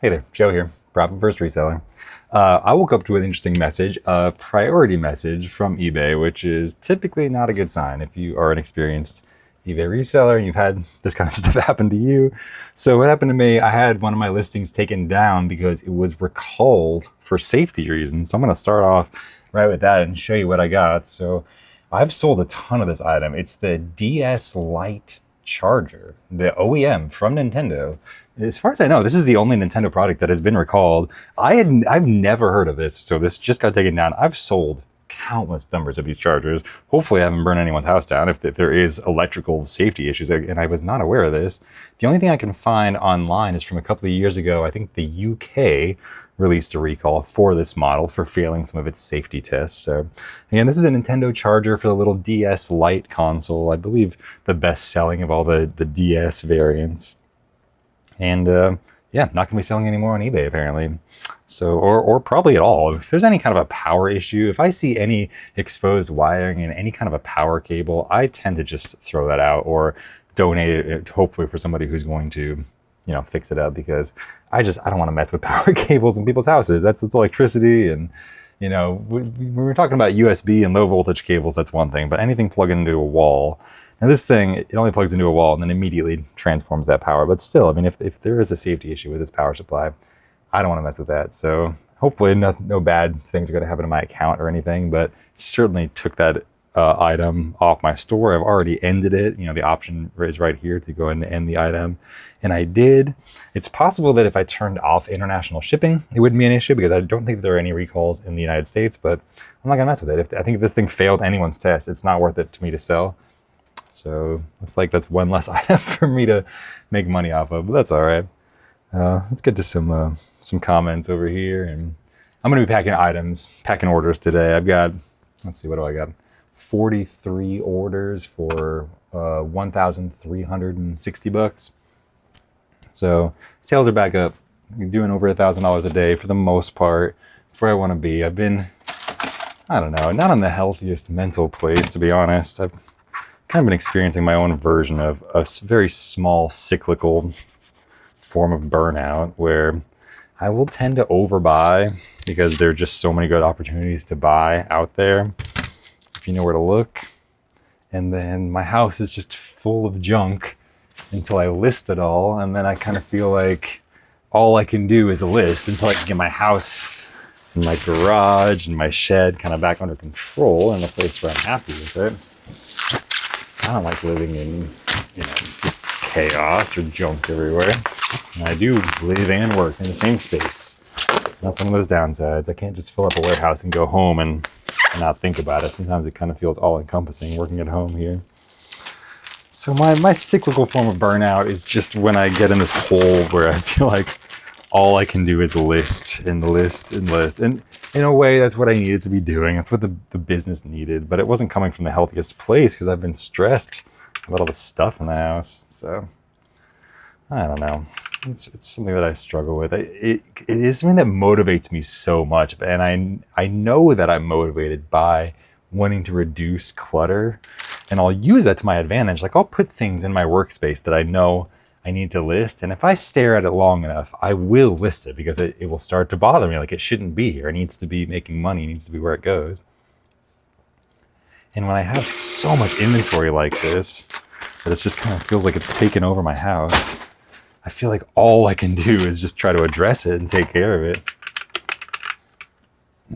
Hey there, Joe here, Profit First Reselling. I woke up to an interesting message, a priority message from eBay, which is typically not a good sign if you are an experienced eBay reseller and you've had this kind of stuff happen to you. So what happened to me, I had one of my listings taken down because it was recalled for safety reasons. So I'm going to start off right with that and show you what I got. So I've sold a ton of this item. It's the DS Lite charger, the OEM from Nintendo. As far as I know, this is the only Nintendo product that has been recalled. I've never heard of this, so this just got taken down. I've sold countless numbers of these chargers. Hopefully I haven't burned anyone's house down if there is electrical safety issues, and I was not aware of this. The only thing I can find online is from a couple of years ago. I think the UK released a recall for this model for failing some of its safety tests. So again, this is a Nintendo charger for the little DS Lite console. I believe the best selling of all the DS variants. And yeah, not gonna be selling anymore on eBay apparently. So, or probably at all. If there's any kind of a power issue, if I see any exposed wiring in any kind of a power cable, I tend to just throw that out or donate it, hopefully for somebody who's going to, fix it up, because I don't want to mess with power cables in people's houses. It's electricity, and when we're talking about USB and low voltage cables, that's one thing, but anything plugging into a wall. Now this thing, it only plugs into a wall and then immediately transforms that power. But still, I mean, if there is a safety issue with its power supply, I don't want to mess with that. So hopefully no bad things are going to happen to my account or anything, but certainly took that item off my store. I've already ended it. The option is right here to go ahead and end the item. And I did. It's possible that if I turned off international shipping, it wouldn't be an issue, because I don't think there are any recalls in the United States, but I'm not going to mess with it. I think if this thing failed anyone's test, it's not worth it to me to sell. So it's like that's one less item for me to make money off of, but that's all right. Let's get to some comments over here, and I'm going to be packing orders today. I've got, let's see, what do I got? 43 orders for $1,360. So sales are back up. I'm doing over $1,000 a day for the most part. That's where I want to be. I've been, I don't know, not in the healthiest mental place, to be honest. I've kind of been experiencing my own version of a very small cyclical form of burnout, where I will tend to overbuy because there are just so many good opportunities to buy out there, if you know where to look. And then my house is just full of junk until I list it all, and then I kind of feel like all I can do is a list until I can get my house and my garage and my shed kind of back under control in a place where I'm happy with it. I don't like living in, just chaos or junk everywhere. And I do live and work in the same space. That's one of those downsides. I can't just fill up a warehouse and go home and not think about it. Sometimes it kind of feels all-encompassing working at home here. So my cyclical form of burnout is just when I get in this hole where I feel like all I can do is list and list and list. And in a way, that's what I needed to be doing. That's what the business needed. But it wasn't coming from the healthiest place, because I've been stressed about all the stuff in the house. So I don't know. It's something that I struggle with. It is something that motivates me so much. And I know that I'm motivated by wanting to reduce clutter. And I'll use that to my advantage. Like, I'll put things in my workspace that I know I need to list, and if I stare at it long enough, I will list it, because it will start to bother me. Like, it shouldn't be here. It needs to be making money. It needs to be where it goes. And when I have so much inventory like this, that it just kind of feels like it's taken over my house, I feel like all I can do is just try to address it and take care of it.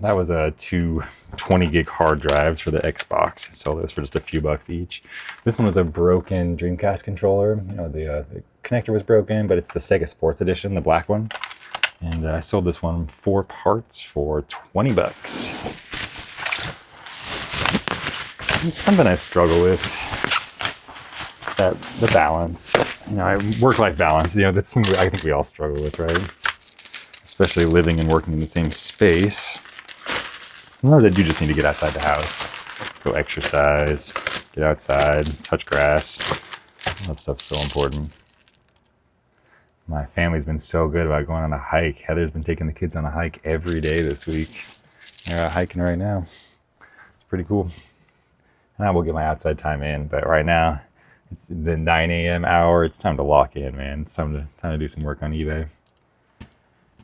That was two 20 gig hard drives for the Xbox. I sold those for just a few bucks each. This one was a broken Dreamcast controller. The connector was broken, but it's the Sega Sports Edition, the black one. And I sold this one 4 parts for 20 bucks. It's something I struggle with, the balance. Work-life balance. That's something I think we all struggle with, right? Especially living and working in the same space. Sometimes I do just need to get outside the house, go exercise, get outside, touch grass. All that stuff's so important. My family's been so good about going on a hike. Heather's been taking the kids on a hike every day this week. They're out hiking right now. It's pretty cool. And I will get my outside time in, but right now it's the 9 a.m. hour. It's time to lock in, man. It's time to do some work on eBay.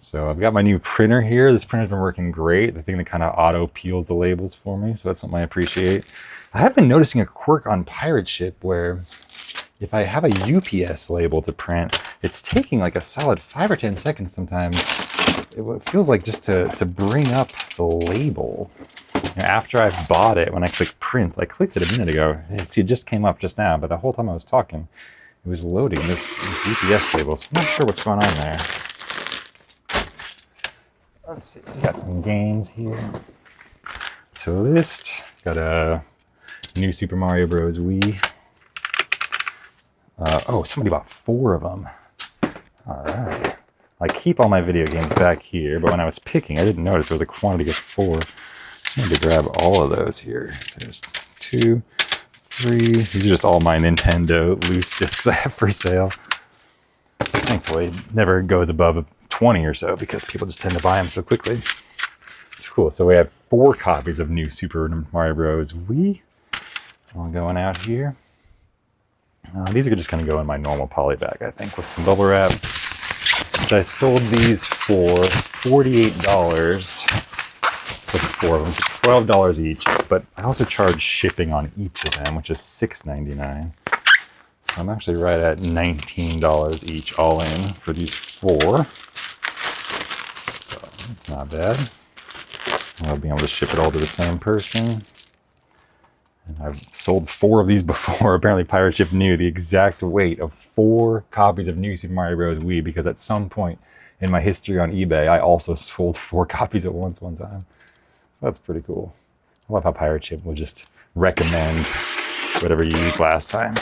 So I've got my new printer here. This printer's been working great. The thing that kind of auto peels the labels for me. So that's something I appreciate. I have been noticing a quirk on Pirate Ship where if I have a UPS label to print, it's taking like a solid 5 or 10 seconds sometimes. It feels like just to bring up the label. After I've bought it, when I click print, I clicked it a minute ago. See, it just came up just now, but the whole time I was talking, it was loading this UPS label. So I'm not sure what's going on there. Let's see, we got some games here. To list, got a new Super Mario Bros. Wii. Oh, somebody bought 4 of them. All right. I keep all my video games back here, but when I was picking, I didn't notice there was a quantity of 4. I need to grab all of those here. There's 2, 3. These are just all my Nintendo loose discs I have for sale. Thankfully, it never goes above 20 or so because people just tend to buy them so quickly. It's cool. So we have 4 copies of new Super Mario Bros. Wii. All going out here. These are just going to go in my normal poly bag, I think, with some bubble wrap. So I sold these for $48 for 4 of them, so $12 each. But I also charge shipping on each of them, which is $6.99. So I'm actually right at $19 each all in for these 4. So it's not bad. I'll be able to ship it all to the same person. And I've sold 4 of these before. Apparently Pirate Ship knew the exact weight of 4 copies of New Super Mario Bros. Wii, because at some point in my history on eBay, I also sold 4 copies at once one time. So that's pretty cool. I love how Pirate Ship will just recommend whatever you used last time.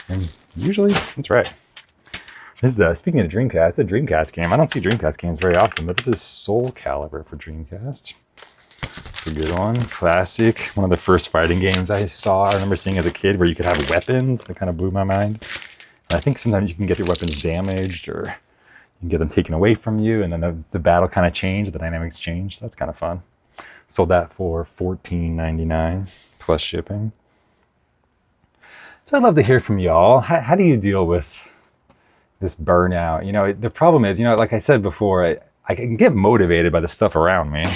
And usually it's right. This is, speaking of Dreamcast, it's a Dreamcast game. I don't see Dreamcast games very often, but this is Soul Calibur for Dreamcast. It's a good one. Classic. One of the first fighting games I saw. I remember seeing as a kid where you could have weapons. That kind of blew my mind. And I think sometimes you can get your weapons damaged or you can get them taken away from you, and then the battle kind of changed, the dynamics changed. So that's kind of fun. Sold that for $14.99 plus shipping. So I'd love to hear from y'all. How do you deal with this burnout? You know, the problem is, you know, like I said before, I can get motivated by the stuff around me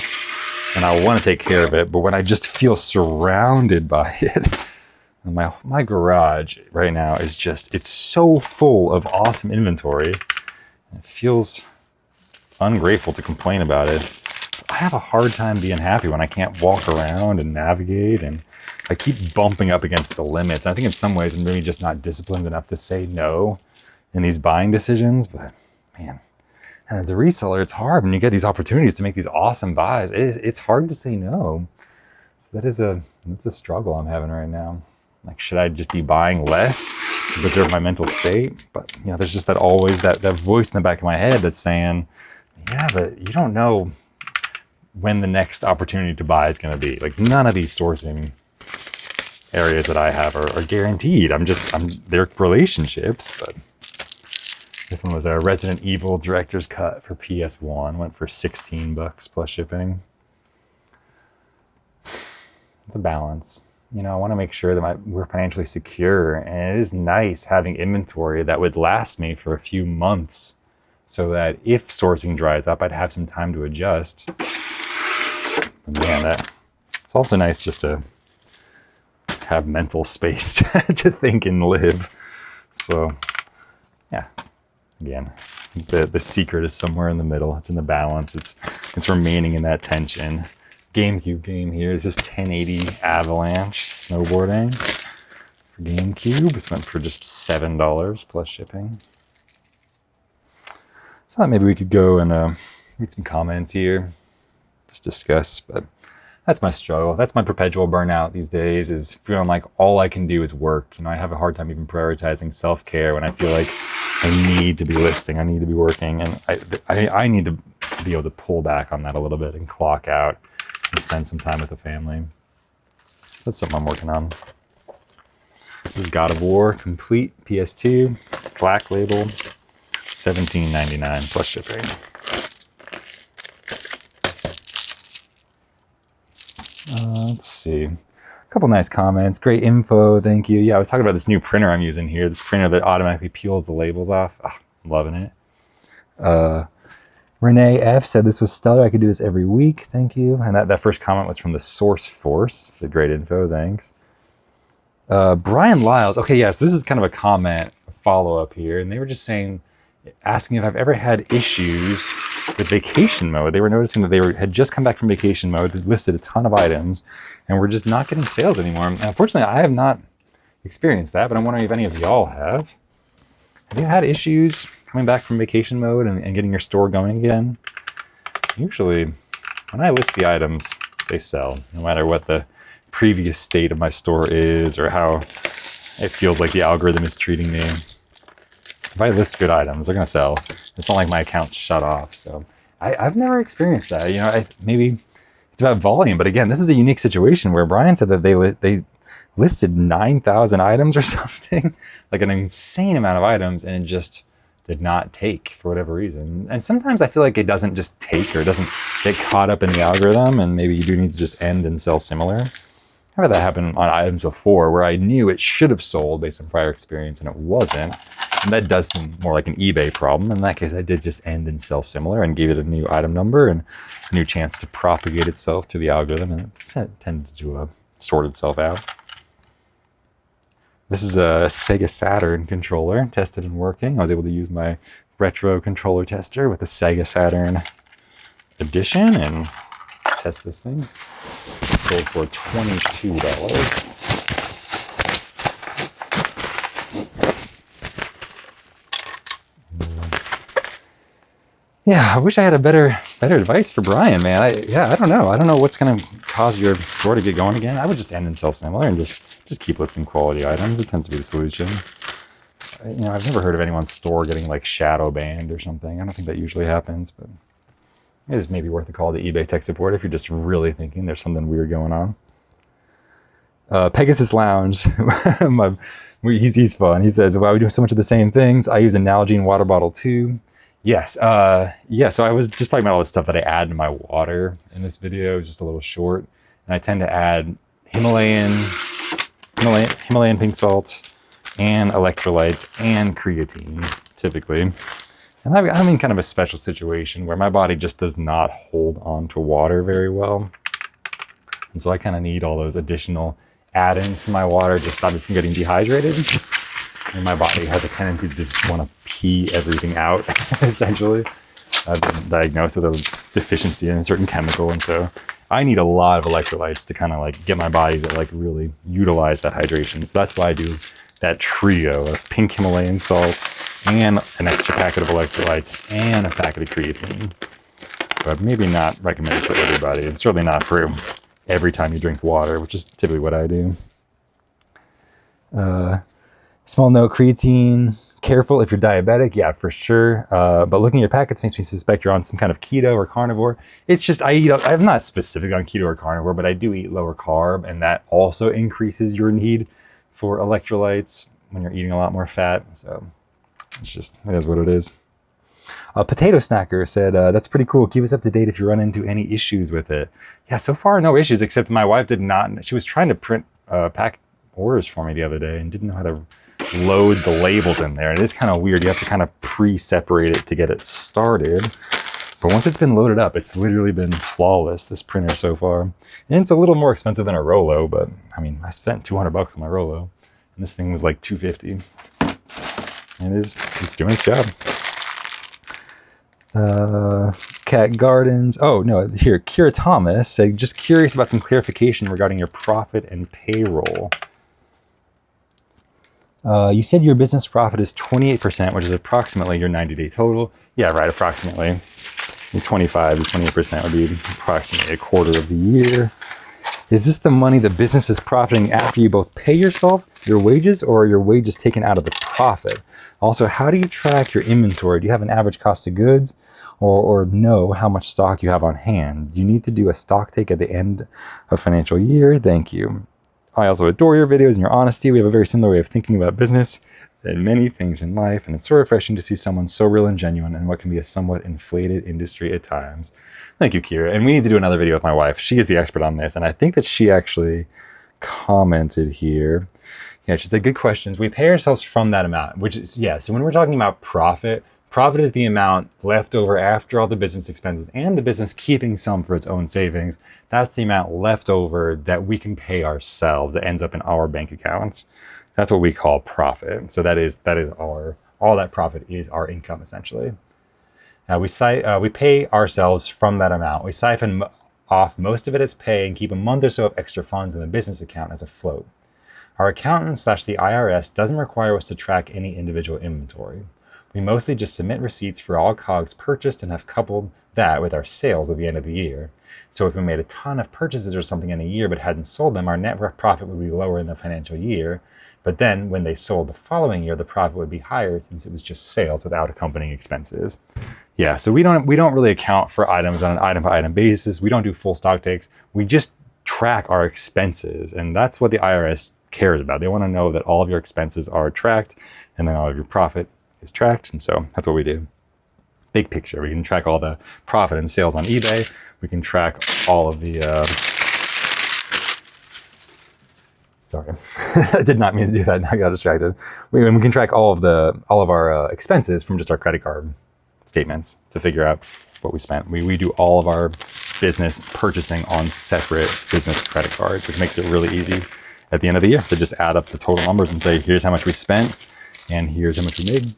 and I want to take care of it, but when I just feel surrounded by it, my garage right now is just, it's so full of awesome inventory. It feels ungrateful to complain about it. I have a hard time being happy when I can't walk around and navigate, and I keep bumping up against the limits. I think in some ways I'm really just not disciplined enough to say no in these buying decisions, but man, and as a reseller, it's hard when you get these opportunities to make these awesome buys. It's hard to say no. So that's a struggle I'm having right now. Like, should I just be buying less to preserve my mental state? But you know, there's just always that voice in the back of my head that's saying, yeah, but you don't know when the next opportunity to buy is going to be. Like, none of these sourcing areas that I have are guaranteed. They're relationships, but this one was a Resident Evil Director's Cut for PS1. Went for $16 plus shipping. It's a balance. You know, I want to make sure that we're financially secure, and it is nice having inventory that would last me for a few months so that if sourcing dries up, I'd have some time to adjust. But man, it's also nice just to have mental space to think and live. So yeah, again, the secret is somewhere in the middle. It's in the balance. It's remaining in that tension. GameCube game here. This is 1080 Avalanche snowboarding for GameCube. This went for just $7 plus shipping. So maybe we could go and read some comments here, just discuss. But that's my struggle. That's my perpetual burnout these days, is feeling like all I can do is work. You know, I have a hard time even prioritizing self-care when I feel like I need to be listing, I need to be working, and I need to be able to pull back on that a little bit and clock out and spend some time with the family. So that's something I'm working on. This is God of War Complete PS2, black label, $17.99 plus shipping. Let's see. A couple nice comments. Great info. Thank you. Yeah, I was talking about this new printer I'm using here. This printer that automatically peels the labels off. Oh, I'm loving it. Renee F said this was stellar. I could do this every week. Thank you. And that first comment was from the Source Force. It's a great info. Thanks. Brian Lyles. Okay, yes, this is kind of a comment follow-up here. And they were just asking if I've ever had issues with vacation mode. They were noticing that had just come back from vacation mode. They listed a ton of items and we're just not getting sales anymore. And unfortunately, I have not experienced that, but I'm wondering if any of y'all have. Have you had issues coming back from vacation mode and getting your store going again? Usually, when I list the items, they sell, no matter what the previous state of my store is or how it feels like the algorithm is treating me. If I list good items, they're gonna sell. It's not like my account's shut off. So I've never experienced that. You know, maybe it's about volume, but again, this is a unique situation where Brian said that they listed 9,000 items or something, like an insane amount of items, and it just did not take for whatever reason. And sometimes I feel like it doesn't just take or it doesn't get caught up in the algorithm, and maybe you do need to just end and sell similar. I've had that happen on items before where I knew it should have sold based on prior experience and it wasn't. And that does seem more like an eBay problem. In that case, I did just end and sell similar and gave it a new item number and a new chance to propagate itself through the algorithm, and it tended to sort itself out. This is a Sega Saturn controller, tested and working. I was able to use my retro controller tester with the Sega Saturn edition and test this thing. It sold for $22. Yeah, I wish I had a better advice for Brian, man. I don't know. I don't know what's going to cause your store to get going again. I would just end and sell similar and just keep listing quality items. It tends to be the solution. You know, I've never heard of anyone's store getting like shadow banned or something. I don't think that usually happens, but it is maybe worth a call to eBay tech support if you're just really thinking there's something weird going on. Pegasus Lounge, he's fun. He says, "Wow, we do so much of the same things. I use an Nalgene water bottle too." Yes, so I was just talking about all the stuff that I add to my water in this video. It's just a little short, and I tend to add Himalayan pink salt and electrolytes and creatine typically. And I'm in kind of a special situation where my body just does not hold on to water very well. And so I kind of need all those additional add-ins to my water to stop me from getting dehydrated. And my body has a tendency to just want to pee everything out, essentially. I've been diagnosed with a deficiency in a certain chemical, and so I need a lot of electrolytes to kind of like get my body to like really utilize that hydration. So that's why I do that trio of pink Himalayan salt and an extra packet of electrolytes and a packet of creatine. But maybe not recommended for everybody, and certainly not for every time you drink water, which is typically what I do. Small note, creatine, careful if you're diabetic, yeah, for sure. But looking at your packets makes me suspect you're on some kind of keto or carnivore. It's just, I'm not specific on keto or carnivore, but I do eat lower carb, and that also increases your need for electrolytes when you're eating a lot more fat. So it is what it is. Potato Snacker said, that's pretty cool. Keep us up to date if you run into any issues with it. Yeah, so far no issues, except my wife did not. She was trying to print pack orders for me the other day and didn't know how to load the labels in there. It is kind of weird. You have to kind of pre-separate it to get it started. But once it's been loaded up, it's literally been flawless, this printer so far. And it's a little more expensive than a Rollo, but I mean, I spent $200 on my Rollo, and this thing was like $250. And it's doing its job. Cat Gardens. Oh, no, here, Kira Thomas said, just curious about some clarification regarding your profit and payroll. You said your business profit is 28%, which is approximately your 90-day total. Yeah, right, approximately. 25 to 28% would be approximately a quarter of the year. Is this the money the business is profiting after you both pay yourself, your wages, or are your wages taken out of the profit? Also, how do you track your inventory? Do you have an average cost of goods or know how much stock you have on hand? Do you need to do a stock take at the end of financial year? Thank you. I also adore your videos and your honesty. We have a very similar way of thinking about business and many things in life, and it's so refreshing to see someone so real and genuine in what can be a somewhat inflated industry at times. Thank you, Kira. And we need to do another video with my wife. She is the expert on this, and I think that she actually commented here. Yeah, she said, good questions. We pay ourselves from that amount, which is, yeah, so when we're talking about profit Profit is the amount left over after all the business expenses and the business keeping some for its own savings. That's the amount left over that we can pay ourselves, that ends up in our bank accounts. That's what we call profit. So that is all that profit is our income, essentially. Now we pay ourselves from that amount. We siphon off most of it as pay and keep a month or so of extra funds in the business account as a float. Our accountant / the IRS doesn't require us to track any individual inventory. We mostly just submit receipts for all COGS purchased and have coupled that with our sales at the end of the year. So if we made a ton of purchases or something in a year but hadn't sold them, our net profit would be lower in the financial year. But then when they sold the following year, the profit would be higher since it was just sales without accompanying expenses. Yeah, so we don't really account for items on an item-by-item basis. We don't do full stock takes. We just track our expenses, and that's what the IRS cares about. They want to know that all of your expenses are tracked, and then all of your profit is tracked, and so that's what we do. Big picture. We can track all the profit and sales on eBay. We can track all of the sorry, I did not mean to do that. Now I got distracted. We can track all of our expenses from just our credit card statements to figure out what we spent. We do all of our business purchasing on separate business credit cards, which makes it really easy at the end of the year to just add up the total numbers and say, here's how much we spent and here's how much we made.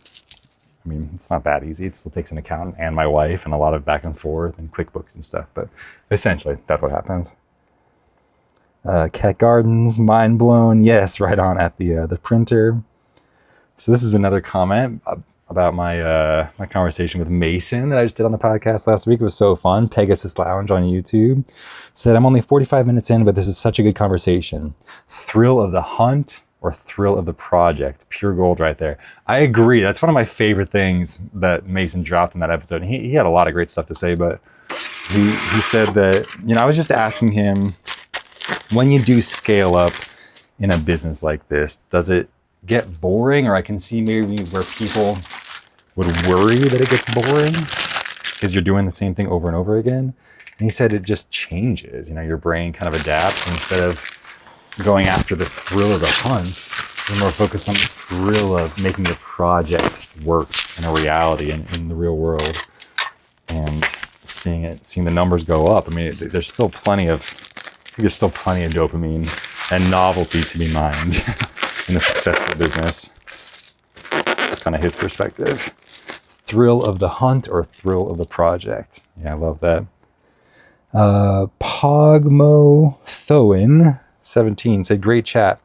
I mean, it's not that easy. It still takes an accountant and my wife and a lot of back and forth and QuickBooks and stuff, but essentially that's what happens. Cat Gardens, mind blown. Yes, right on at the printer. So this is another comment about my my conversation with Mason that I just did on the podcast last week. It was so fun. Pegasus Lounge on YouTube said, I'm only 45 minutes in, but this is such a good conversation. Thrill of the hunt or thrill of the project. Pure gold right there. I agree. That's one of my favorite things that Mason dropped in that episode. And he had a lot of great stuff to say, but he said that, I was just asking him, when you do scale up in a business like this, does it get boring? Or I can see maybe where people would worry that it gets boring because you're doing the same thing over and over again. And he said it just changes. Your brain kind of adapts. Instead of going after the thrill of the hunt, you're more focused on the thrill of making the project work in a reality and in the real world, and seeing the numbers go up. I mean, there's still plenty of dopamine and novelty to be mined in a successful business. That's kind of his perspective. Thrill of the hunt or thrill of the project. Yeah, I love that. Pogmo Thoin 17 said, great chat.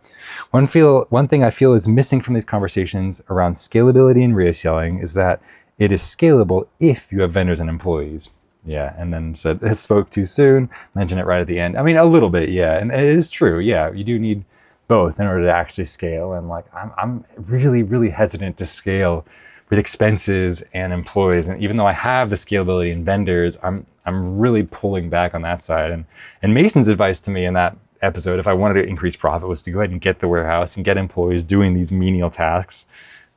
One thing I feel is missing from these conversations around scalability and reselling is that it is scalable if you have vendors and employees. Yeah, and then said, it spoke too soon, mentioned it right at the end. I mean, a little bit, yeah, and it is true. Yeah, you do need both in order to actually scale. And I'm really, really hesitant to scale with expenses and employees. And even though I have the scalability in vendors, I'm really pulling back on that side. And Mason's advice to me in that episode, if I wanted to increase profit, was to go ahead and get the warehouse and get employees doing these menial tasks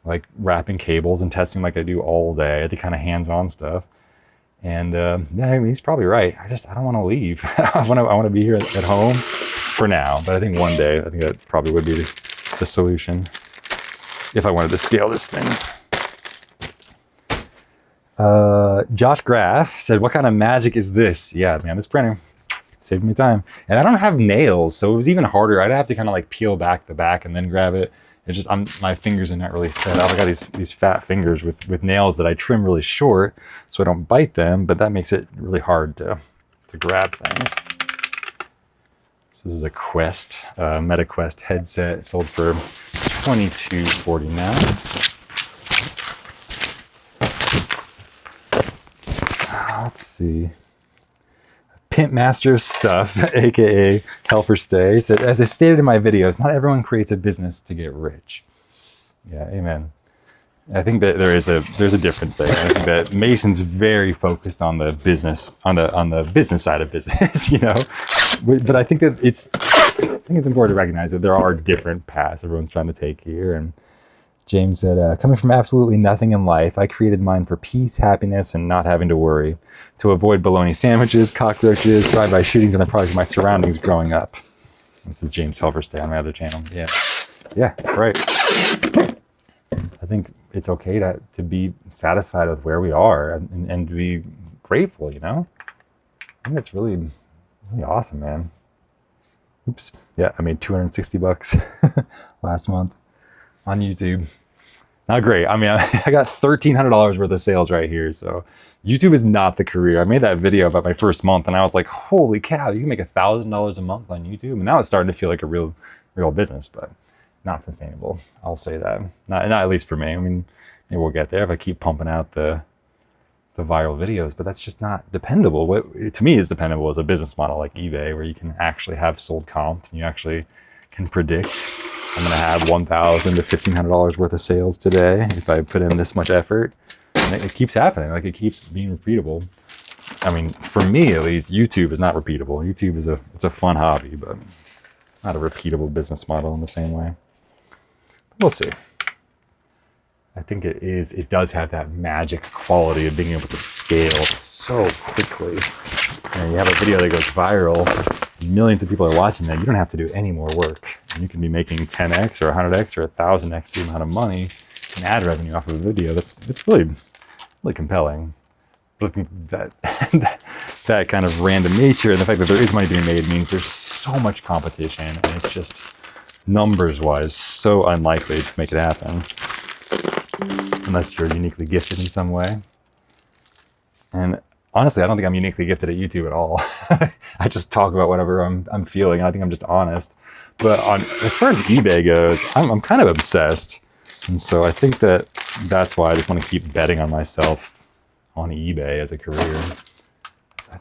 like wrapping cables and testing like I do all day, the kind of hands-on stuff. And yeah, I mean, he's probably right. I don't want to leave. I want to be here at home for now. But I think one day, I think that probably would be the solution if I wanted to scale this thing. Josh Graff said, what kind of magic is this? Yeah, man, this printer saved me time. And I don't have nails, so it was even harder. I'd have to kind of like peel back the back and then grab it. It's just, my fingers are not really set up. I got these fat fingers with nails that I trim really short so I don't bite them, but that makes it really hard to grab things. So this is a Quest, MetaQuest headset, sold for $22.49. Let's see. Pimp Master Stuff, aka Helper Stay, said, as I stated in my videos, not everyone creates a business to get rich. Yeah, amen. I think that there's a difference there. I think that Mason's very focused on the business, on the business side of business, But I think that it's important to recognize that there are different paths everyone's trying to take here. And James said, coming from absolutely nothing in life, I created mine for peace, happiness, and not having to worry. To avoid bologna sandwiches, cockroaches, drive-by shootings, and the product of my surroundings growing up. This is James Helverstay on my other channel. Yeah, right. I think it's okay to be satisfied with where we are and to be grateful, you know? I think that's really, really awesome, man. Oops. Yeah, I made $260 last month on YouTube. Not great. I mean, I got $1,300 worth of sales right here. So YouTube is not the career. I made that video about my first month and I was like, holy cow, you can make $1,000 a month on YouTube. And now it's starting to feel like a real business, but not sustainable. I'll say that. Not at least for me. I mean, maybe we'll get there if I keep pumping out the viral videos, but that's just not dependable. What to me is dependable is a business model like eBay, where you can actually have sold comps and you actually can predict I'm going to have $1,000 to $1,500 worth of sales today if I put in this much effort. And it keeps happening. Like, it keeps being repeatable. I mean, for me at least, YouTube is not repeatable. YouTube is it's a fun hobby, but not a repeatable business model in the same way. We'll see. I think it does have that magic quality of being able to scale so quickly. And you have a video that goes viral, millions of people are watching that, you don't have to do any more work. And you can be making 10x or 100x or 1,000x the amount of money in ad revenue off of a video. It's really, really compelling. Looking at that kind of random nature and the fact that there is money being made means there's so much competition, and it's just numbers-wise so unlikely to make it happen. Unless you're uniquely gifted in some way. And honestly, I don't think I'm uniquely gifted at YouTube at all. I just talk about whatever I'm feeling, and I think I'm just honest. But as far as eBay goes, I'm kind of obsessed. And so I think that's why I just want to keep betting on myself on eBay as a career. So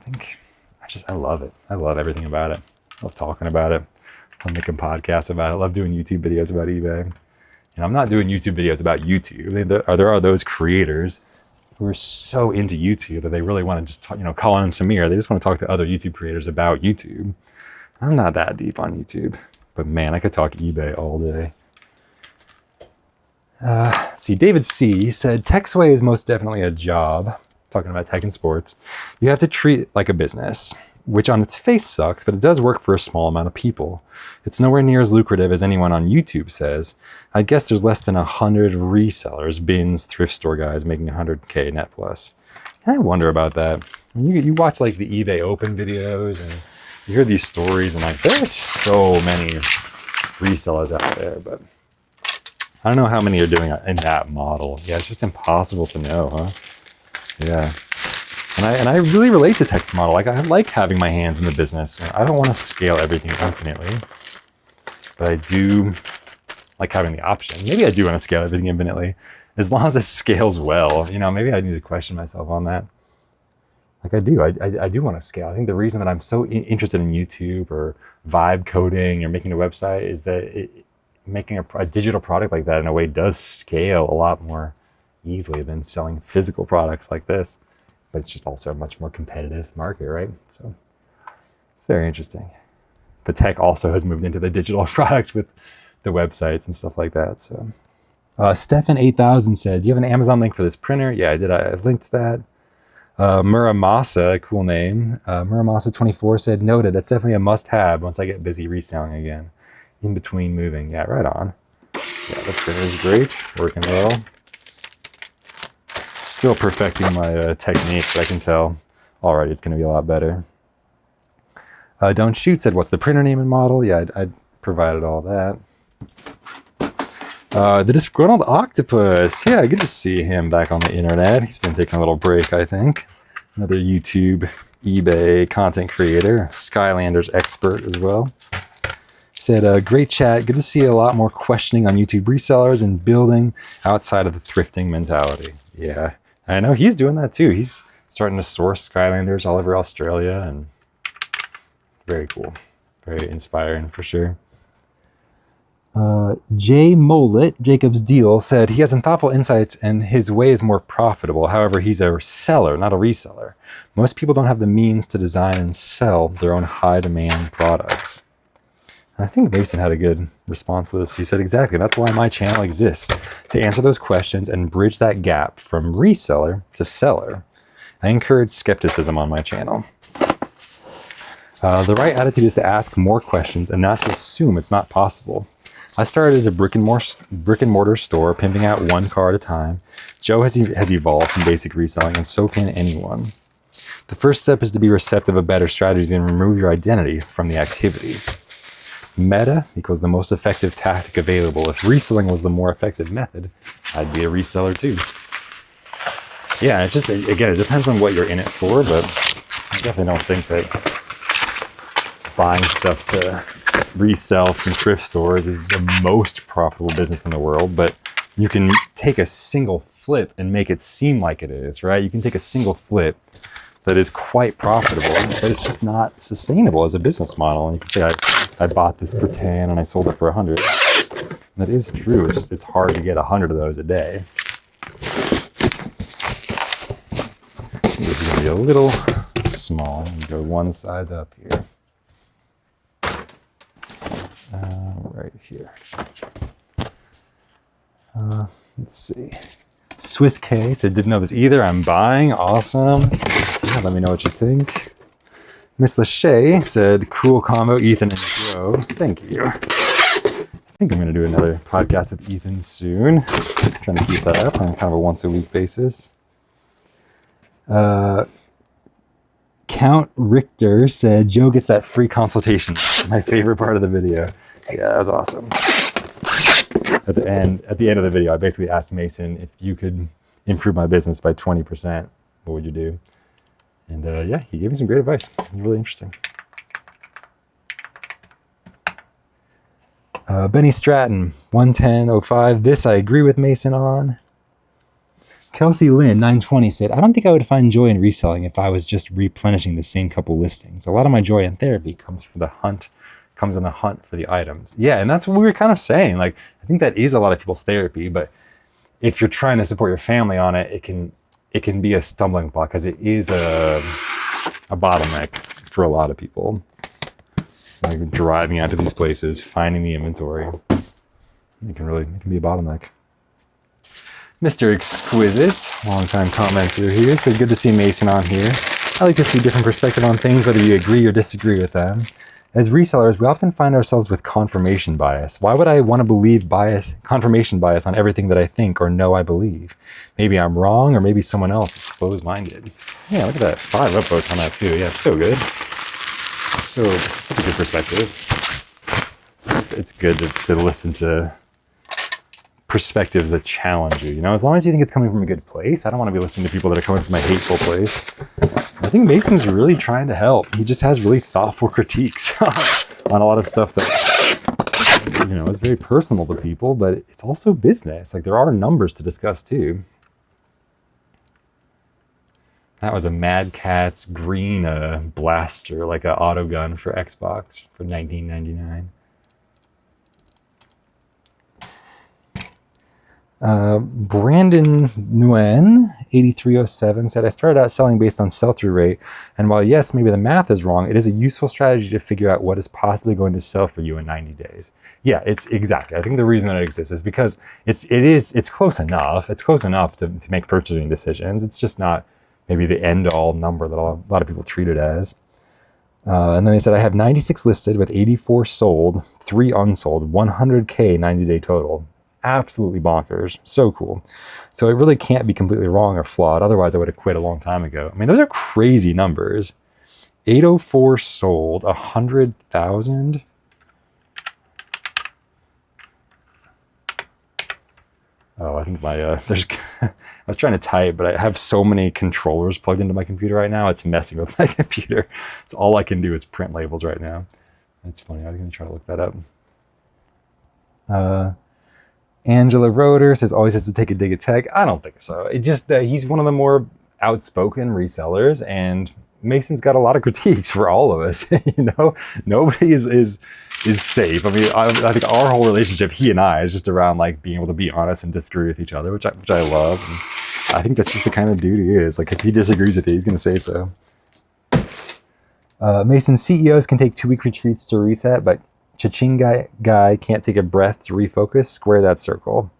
I love it. I love everything about it. I love talking about it. I love making podcasts about it. I love doing YouTube videos about eBay. And I'm not doing YouTube videos about YouTube. There are those creators who are so into YouTube that they really want to just talk, Colin and Samir, they just want to talk to other YouTube creators about YouTube. I'm not that deep on YouTube, but man, I could talk eBay all day. See, David C. said, Techsway is most definitely a job. Talking about tech and sports. You have to treat it like a business, which on its face sucks, but it does work for a small amount of people. It's nowhere near as lucrative as anyone on YouTube says. I guess there's less than 100 resellers, bins, thrift store guys making 100K net plus. And I wonder about that. You watch like the eBay Open videos and you hear these stories and like there's so many resellers out there, but I don't know how many are doing it in that model. Yeah, it's just impossible to know, huh? Yeah. And I really relate to Tech's model. Like, I like having my hands in the business. I don't want to scale everything infinitely, but I do like having the option. Maybe I do want to scale everything infinitely, as long as it scales well. Maybe I need to question myself on that. Like I do want to scale. I think the reason that I'm so interested in YouTube or vibe coding or making a website is that making a digital product like that in a way does scale a lot more easily than selling physical products like this. But it's just also a much more competitive market, right? So it's very interesting. But tech also has moved into the digital products with the websites and stuff like that. So Stefan8000 said, do you have an Amazon link for this printer? Yeah, I did. I linked that. Muramasa, cool name. Muramasa24 said, noted. That's definitely a must-have once I get busy reselling again. In between moving. Yeah, right on. Yeah, the printer is great. Working well. Still perfecting my technique, but I can tell already it's going to be a lot better. Don't Shoot said, what's the printer name and model? Yeah, I provided all that. The Disgruntled Octopus. Yeah, good to see him back on the internet. He's been taking a little break, I think. Another YouTube, eBay content creator, Skylanders expert as well. Said, great chat. Good to see a lot more questioning on YouTube resellers and building outside of the thrifting mentality. Yeah, I know he's doing that too. He's starting to source Skylanders all over Australia, and very cool. Very inspiring for sure. Jay Mollett, Jacob's Deal, said he has some thoughtful insights and his way is more profitable. However, he's a seller, not a reseller. Most people don't have the means to design and sell their own high-demand products. I think Mason had a good response to this. He said, exactly, that's why my channel exists, to answer those questions and bridge that gap from reseller to seller. I encourage skepticism on my channel. The right attitude is to ask more questions and not to assume it's not possible. I started as a brick and mortar store, pimping out one car at a time. Joe has evolved from basic reselling, and so can anyone. The first step is to be receptive of better strategies and remove your identity from the activity. Meta equals the most effective tactic available. If reselling was the more effective method, I'd be a reseller too. Yeah, it just, again, it depends on what you're in it for, but I definitely don't think that buying stuff to resell from thrift stores is the most profitable business in the world, but you can take a single flip and make it seem like it is, right? You can take a single flip that is quite profitable, but it's just not sustainable as a business model. And you can say, I bought this for 10 and I sold it for 100. And that is true. It's hard to get 100 of those a day. This is going to be a little small. I'm going to go one size up here. Right here. Let's see. Swiss K said, didn't know this either. I'm buying. Awesome. Yeah, let me know what you think. Miss Lachey said, cool combo, Ethan and Joe. Thank you. I think I'm going to do another podcast with Ethan soon. Trying to keep that up on kind of a once a week basis. Count Richter said, Joe gets that free consultation. My favorite part of the video. Yeah, that was awesome. At the end of the video, I basically asked Mason, if you could improve my business by 20%, what would you do? And yeah, he gave me some great advice. It was really interesting. Benny Stratton, 110.05. This I agree with Mason on. Kelsey Lynn, 920, said, I don't think I would find joy in reselling if I was just replenishing the same couple listings. A lot of my joy in therapy comes in the hunt for the items. Yeah, and that's what we were kind of saying. Like, I think that is a lot of people's therapy, but if you're trying to support your family on it, it can be a stumbling block because it is a bottleneck for a lot of people. Like driving out to these places, finding the inventory. It can be a bottleneck. Mr. Exquisite, longtime commenter here, said, good to see Mason on here. I like to see different perspective on things, whether you agree or disagree with them. As resellers, we often find ourselves with confirmation bias. Why would I want to believe confirmation bias on everything that I think or know I believe? Maybe I'm wrong, or maybe someone else is closed-minded. Yeah, look at that. 5 upvotes on that too. Yeah, so good. So, such a good perspective. It's good to listen to perspectives that challenge you. You know, as long as you think it's coming from a good place. I don't want to be listening to people that are coming from a hateful place. I think Mason's really trying to help. He just has really thoughtful critiques on a lot of stuff that, you know, is very personal to people, but it's also business. Like, there are numbers to discuss too. That was a Mad Catz green blaster, like an auto gun for Xbox for $19.99. Brandon Nguyen, 8307, said, I started out selling based on sell-through rate, and while yes, maybe the math is wrong, it is a useful strategy to figure out what is possibly going to sell for you in 90 days. Yeah, it's exactly. I think the reason that it exists is because it's close enough. It's close enough to make purchasing decisions. It's just not maybe the end-all number that a lot of people treat it as. And then they said, I have 96 listed with 84 sold, 3 unsold, 100K 90-day total. Absolutely bonkers. So cool. So it really can't be completely wrong or flawed. Otherwise, I would have quit a long time ago. I mean, those are crazy numbers. 804 sold, 100,000. Oh, I think my, I was trying to type, but I have so many controllers plugged into my computer right now. It's messing with my computer. So all I can do is print labels right now. That's funny. I was going to try to look that up. Angela Roeder says, always has to take a dig at tech. I don't think so. It just, he's one of the more outspoken resellers, and Mason's got a lot of critiques for all of us. You know, nobody is safe. I mean, I think our whole relationship, he and I, is just around like being able to be honest and disagree with each other, which I love. And I think that's just the kind of dude he is. Like, if he disagrees with you, he's going to say so. Mason, CEOs can take 2-week retreats to reset, but Cha-ching guy can't take a breath to refocus. Square that circle.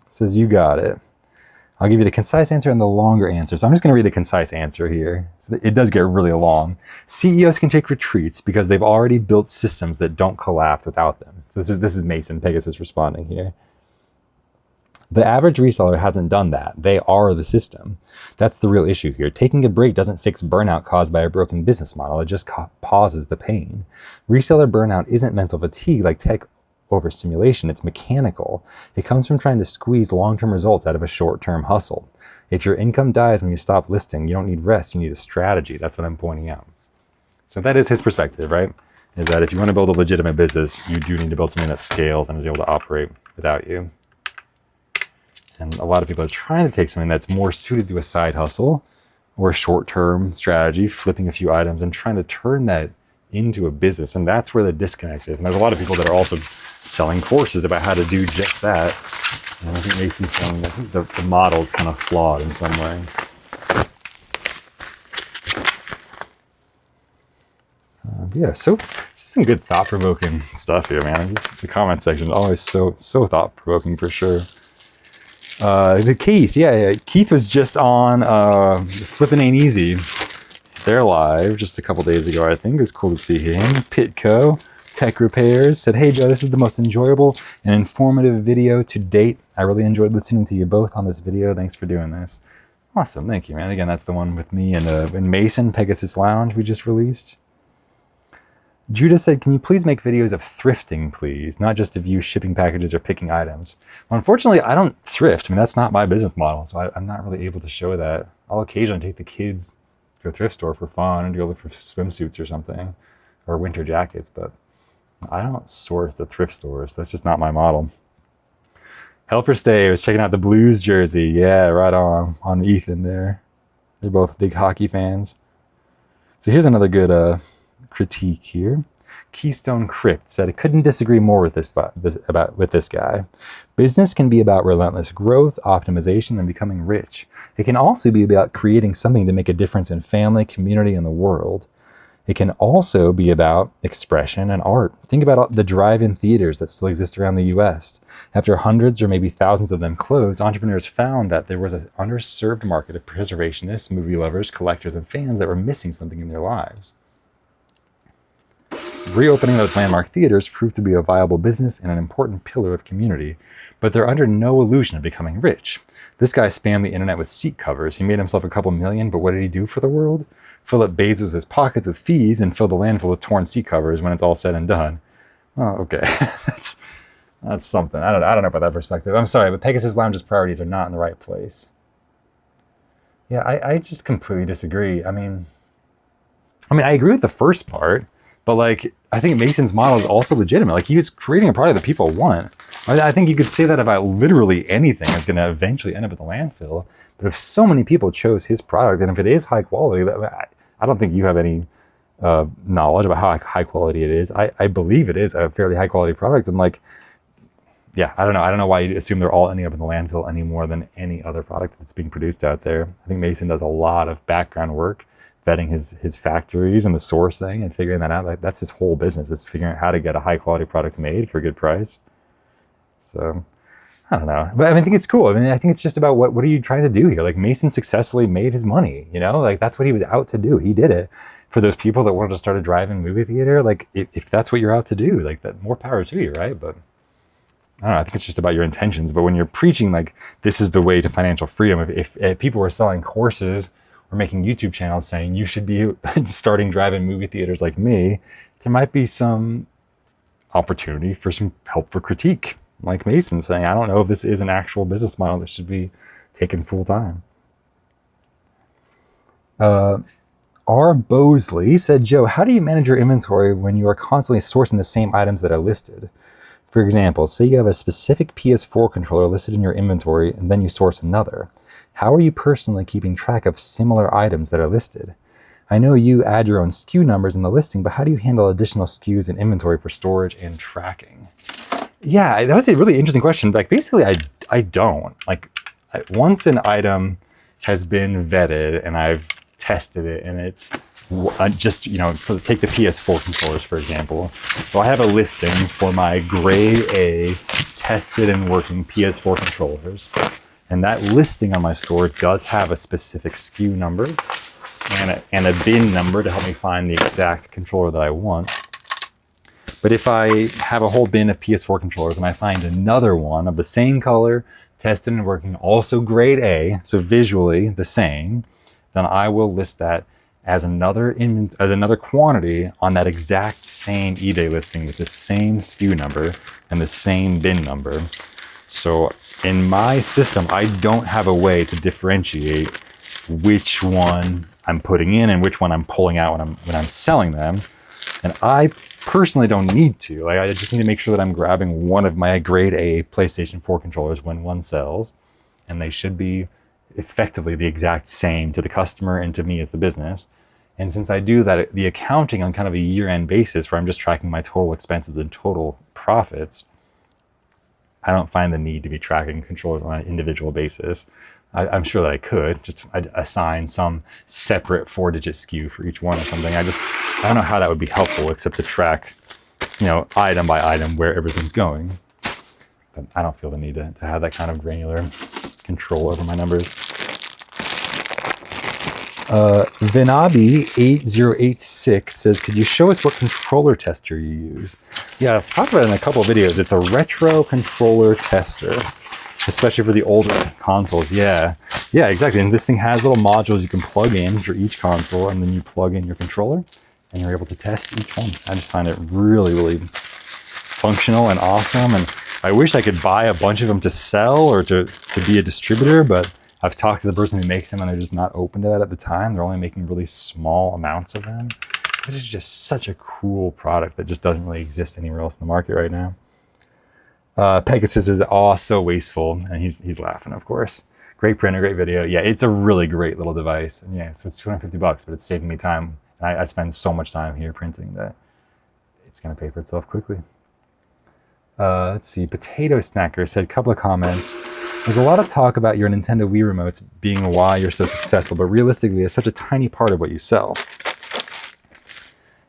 Says, you got it. I'll give you the concise answer and the longer answer. So I'm just going to read the concise answer here. So it does get really long. CEOs can take retreats because they've already built systems that don't collapse without them. So this is Mason Pegasus responding here. The average reseller hasn't done that. They are the system. That's the real issue here. Taking a break doesn't fix burnout caused by a broken business model. It just pauses the pain. Reseller burnout isn't mental fatigue like tech overstimulation. It's mechanical. It comes from trying to squeeze long-term results out of a short-term hustle. If your income dies when you stop listing, you don't need rest. You need a strategy. That's what I'm pointing out. So that is his perspective, right? Is that if you want to build a legitimate business, you do need to build something that scales and is able to operate without you. And a lot of people are trying to take something that's more suited to a side hustle or a short-term strategy, flipping a few items and trying to turn that into a business. And that's where the disconnect is. And there's a lot of people that are also selling courses about how to do just that. And I think Mason's saying, I think the model is kind of flawed in some way. Yeah, so just some good thought-provoking stuff here, man. The comment section is always so thought-provoking for sure. The Keith, yeah, Keith was just on Flippin' Ain't Easy. They're live just a couple days ago, I think. It's cool to see him. Pitco, Tech Repairs, said, "Hey Joe, this is the most enjoyable and informative video to date. I really enjoyed listening to you both on this video. Thanks for doing this." Awesome, thank you, man. Again, that's the one with me and Mason, Pegasus Lounge, we just released. Judah said, "Can you please make videos of thrifting, please? Not just of you shipping packages or picking items." Well, unfortunately, I don't thrift. I mean, that's not my business model, so I'm not really able to show that. I'll occasionally take the kids to a thrift store for fun and go look for swimsuits or something, or winter jackets, but I don't source the thrift stores. That's just not my model. Hell for Stay was checking out the Blues jersey. Yeah, right on Ethan there. They're both big hockey fans. So here's another good critique here. Keystone Crypt said, "I couldn't disagree more with this guy. Business can be about relentless growth, optimization, and becoming rich. It can also be about creating something to make a difference in family, community, and the world. It can also be about expression and art. Think about the drive-in theaters that still exist around the US. After hundreds or maybe thousands of them closed, entrepreneurs found that there was an underserved market of preservationists, movie lovers, collectors, and fans that were missing something in their lives. Reopening those landmark theaters proved to be a viable business and an important pillar of community, but they're under no illusion of becoming rich. This guy spammed the internet with seat covers. He made himself a couple million, but what did he do for the world? Fill up Bezos' pockets with fees and fill the landfill with torn seat covers when it's all said and done." Oh, okay. that's something. I don't know about that perspective. I'm sorry, but Pegasus Lounge's priorities are not in the right place. Yeah, I just completely disagree. I mean, I agree with the first part, but like, I think Mason's model is also legitimate. Like, he was creating a product that people want. I think you could say that about literally anything that's going to eventually end up at the landfill. But if so many people chose his product, and if it is high quality, I don't think you have any knowledge about how high quality it is. I believe it is a fairly high quality product. And like, yeah, I don't know. I don't know why you assume they're all ending up in the landfill any more than any other product that's being produced out there. I think Mason does a lot of background work, vetting his factories and the sourcing and figuring that out. Like, that's his whole business, is figuring out how to get a high quality product made for a good price. So I don't know, but I think it's cool. I think it's just about what are you trying to do here? Like, Mason successfully made his money, like that's what he was out to do. He did it. For those people that wanted to start a drive-in movie theater, like if that's what you're out to do, like, that, more power to you, right? But I don't know, I think it's just about your intentions. But when you're preaching like this is the way to financial freedom, if people were selling courses or making YouTube channels saying you should be starting drive-in movie theaters like me, there might be some opportunity for some help for critique. Like Mason saying, I don't know if this is an actual business model that should be taken full time. R. Bosley said, "Joe, how do you manage your inventory when you are constantly sourcing the same items that are listed? For example, say you have a specific PS4 controller listed in your inventory and then you source another. How are you personally keeping track of similar items that are listed? I know you add your own SKU numbers in the listing, but how do you handle additional SKUs in inventory for storage and tracking?" Yeah, that was a really interesting question. Like, basically, I don't. Like, once an item has been vetted and I've tested it, and it's just, take the PS4 controllers, for example. So I have a listing for my gray A tested and working PS4 controllers. And that listing on my store does have a specific SKU number and a bin number to help me find the exact controller that I want. But if I have a whole bin of PS4 controllers and I find another one of the same color, tested and working, also grade A, so visually the same, then I will list that as another quantity on that exact same eBay listing with the same SKU number and the same bin number. So in my system, I don't have a way to differentiate which one I'm putting in and which one I'm pulling out when I'm selling them. And I personally don't need to. I just need to make sure that I'm grabbing one of my grade A PlayStation 4 controllers when one sells, and they should be effectively the exact same to the customer and to me as the business. And since I do that, the accounting on kind of a year-end basis where I'm just tracking my total expenses and total profits, I don't find the need to be tracking controllers on an individual basis. I'm sure that I could just assign some separate 4-digit SKU for each one or something. I don't know how that would be helpful except to track, item by item where everything's going. But I don't feel the need to have that kind of granular control over my numbers. Vinabi8086 says, could you show us what controller tester you use? Yeah, I've talked about it in a couple of videos. It's a retro controller tester, especially for the older consoles. Yeah, exactly. And this thing has little modules you can plug in for each console, and then you plug in your controller and you're able to test each one. I just find it really, really functional and awesome. And I wish I could buy a bunch of them to sell or to be a distributor, but I've talked to the person who makes them and they're just not open to that at the time. They're only making really small amounts of them. This is just such a cool product that just doesn't really exist anywhere else in the market right now. Pegasus is so wasteful, and he's laughing, of course. Great printer, great video. Yeah, it's a really great little device. And yeah, so it's $250, but it's saving me time. I spend so much time here printing that it's going to pay for itself quickly. Let's see. Potato Snacker said a couple of comments. There's a lot of talk about your Nintendo Wii remotes being why you're so successful, but realistically, it's such a tiny part of what you sell.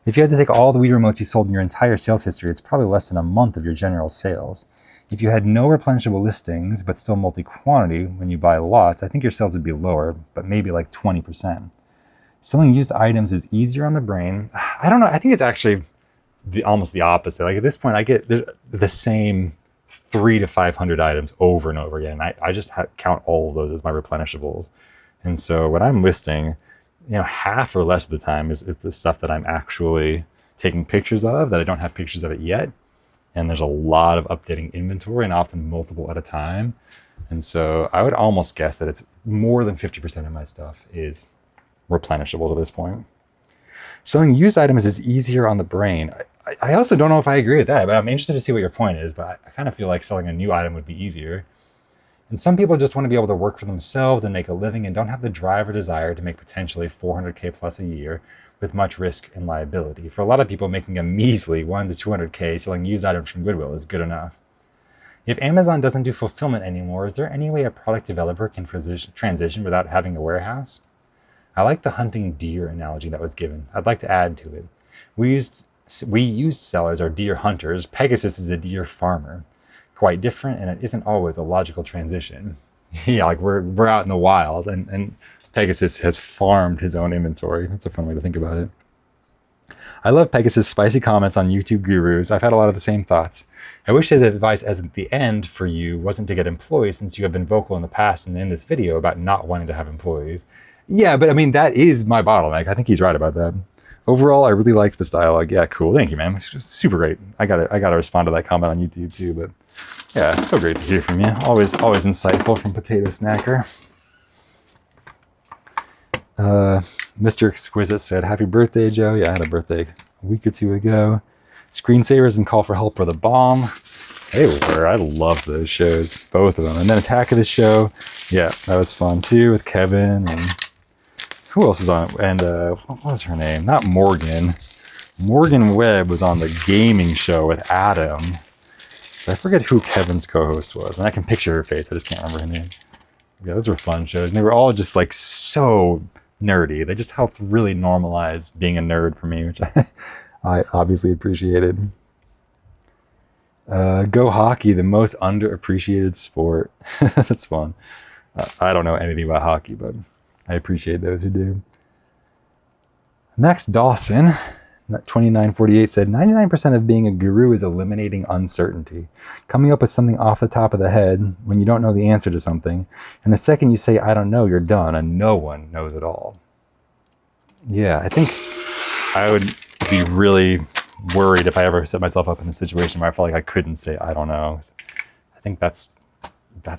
If you had to take all the Wii remotes you sold in your entire sales history, it's probably less than a month of your general sales. If you had no replenishable listings, but still multi-quantity when you buy lots, I think your sales would be lower, but maybe like 20%. Selling used items is easier on the brain. I don't know. I think it's actually almost the opposite. Like at this point, I get the same 300 to 500 items over and over again. I just count all of those as my replenishables. And so when I'm listing, half or less of the time is the stuff that I'm actually taking pictures of that I don't have pictures of it yet. And there's a lot of updating inventory and often multiple at a time. And so I would almost guess that it's more than 50% of my stuff is replenishable at this point. Selling used items is easier on the brain. I also don't know if I agree with that, but I'm interested to see what your point is. But I kind of feel like selling a new item would be easier. And some people just want to be able to work for themselves and make a living and don't have the drive or desire to make potentially $400K plus a year with much risk and liability. For a lot of people, making a measly $100 to $200K selling used items from Goodwill is good enough. If Amazon doesn't do fulfillment anymore, is there any way a product developer can transition without having a warehouse? I like the hunting deer analogy that was given. I'd like to add to it. We used sellers are deer hunters. Pegasus is a deer farmer. Quite different, and it isn't always a logical transition. Yeah, like we're out in the wild, and Pegasus has farmed his own inventory. That's a fun way to think about it. I love Pegasus' spicy comments on YouTube gurus. I've had a lot of the same thoughts. I wish his advice at the end for you wasn't to get employees, since you have been vocal in the past and in this video about not wanting to have employees. Yeah, but I mean, that is my bottleneck. I think he's right about that. Overall, I really liked this dialogue. Yeah, cool. Thank you, man. It's just super great. I gotta respond to that comment on YouTube too, but yeah, it's so great to hear from you. Always insightful from Potato Snacker. Mr. Exquisite said, happy birthday, Joe. Yeah, I had a birthday a week or two ago. Screensavers and Call for Help were the bomb. They were. I love those shows, both of them. And then Attack of the Show. Yeah, that was fun too with Kevin. And who else was on it? And what was her name? Not Morgan. Morgan Webb was on the gaming show with Adam. I forget who Kevin's co-host was. And I can picture her face. I just can't remember her name. Yeah, those were fun shows. And they were all just like so nerdy. They just helped really normalize being a nerd for me, which I obviously appreciated. Go hockey, the most underappreciated sport. That's fun. I don't know anything about hockey, but I appreciate those who do. Max Dawson, 2948, said 99% of being a guru is eliminating uncertainty, coming up with something off the top of the head when you don't know the answer to something, and the second you say I don't know, you're done and no one knows it all. Yeah, I think I would be really worried if I ever set myself up in a situation where I felt like I couldn't say I don't know. I think that's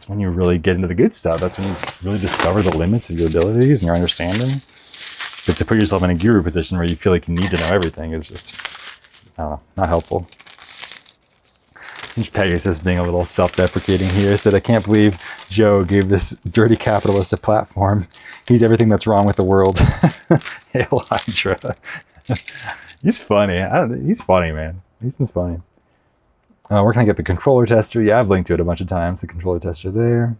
when you really get into the good stuff. That's when you really discover the limits of your abilities and your understanding. But to put yourself in a guru position where you feel like you need to know everything is just, I don't know, not helpful. Pegasus being a little self-deprecating here said, I can't believe Joe gave this dirty capitalist a platform. He's everything that's wrong with the world. Hail Hydra. He's funny. He's funny, man. He's funny. Where can I get the controller tester? Yeah, I've linked to it a bunch of times. The controller tester there.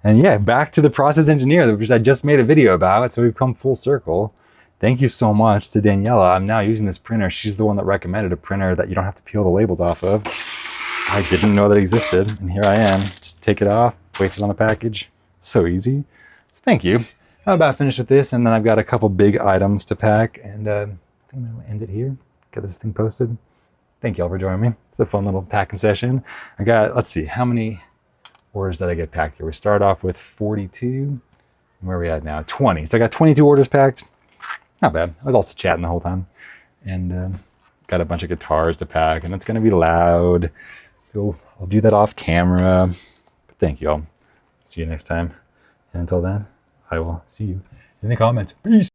And yeah, back to the process engineer, which I just made a video about. So we've come full circle. Thank you so much to Daniela. I'm now using this printer. She's the one that recommended a printer that you don't have to peel the labels off of. I didn't know that existed. And here I am. Just take it off, place it on the package. So easy. So thank you. I'm about finished with this. And then I've got a couple big items to pack. And I think I'll end it here. Get this thing posted. Thank you all for joining me. It's a fun little packing session. I got, let's see, how many orders that I get packed here. We start off with 42. Where are we at now? 20. So I got 22 orders packed. Not bad. I was also chatting the whole time. And got a bunch of guitars to pack. And it's going to be loud. So I'll do that off camera. But thank you all. See you next time. And until then, I will see you in the comments. Peace.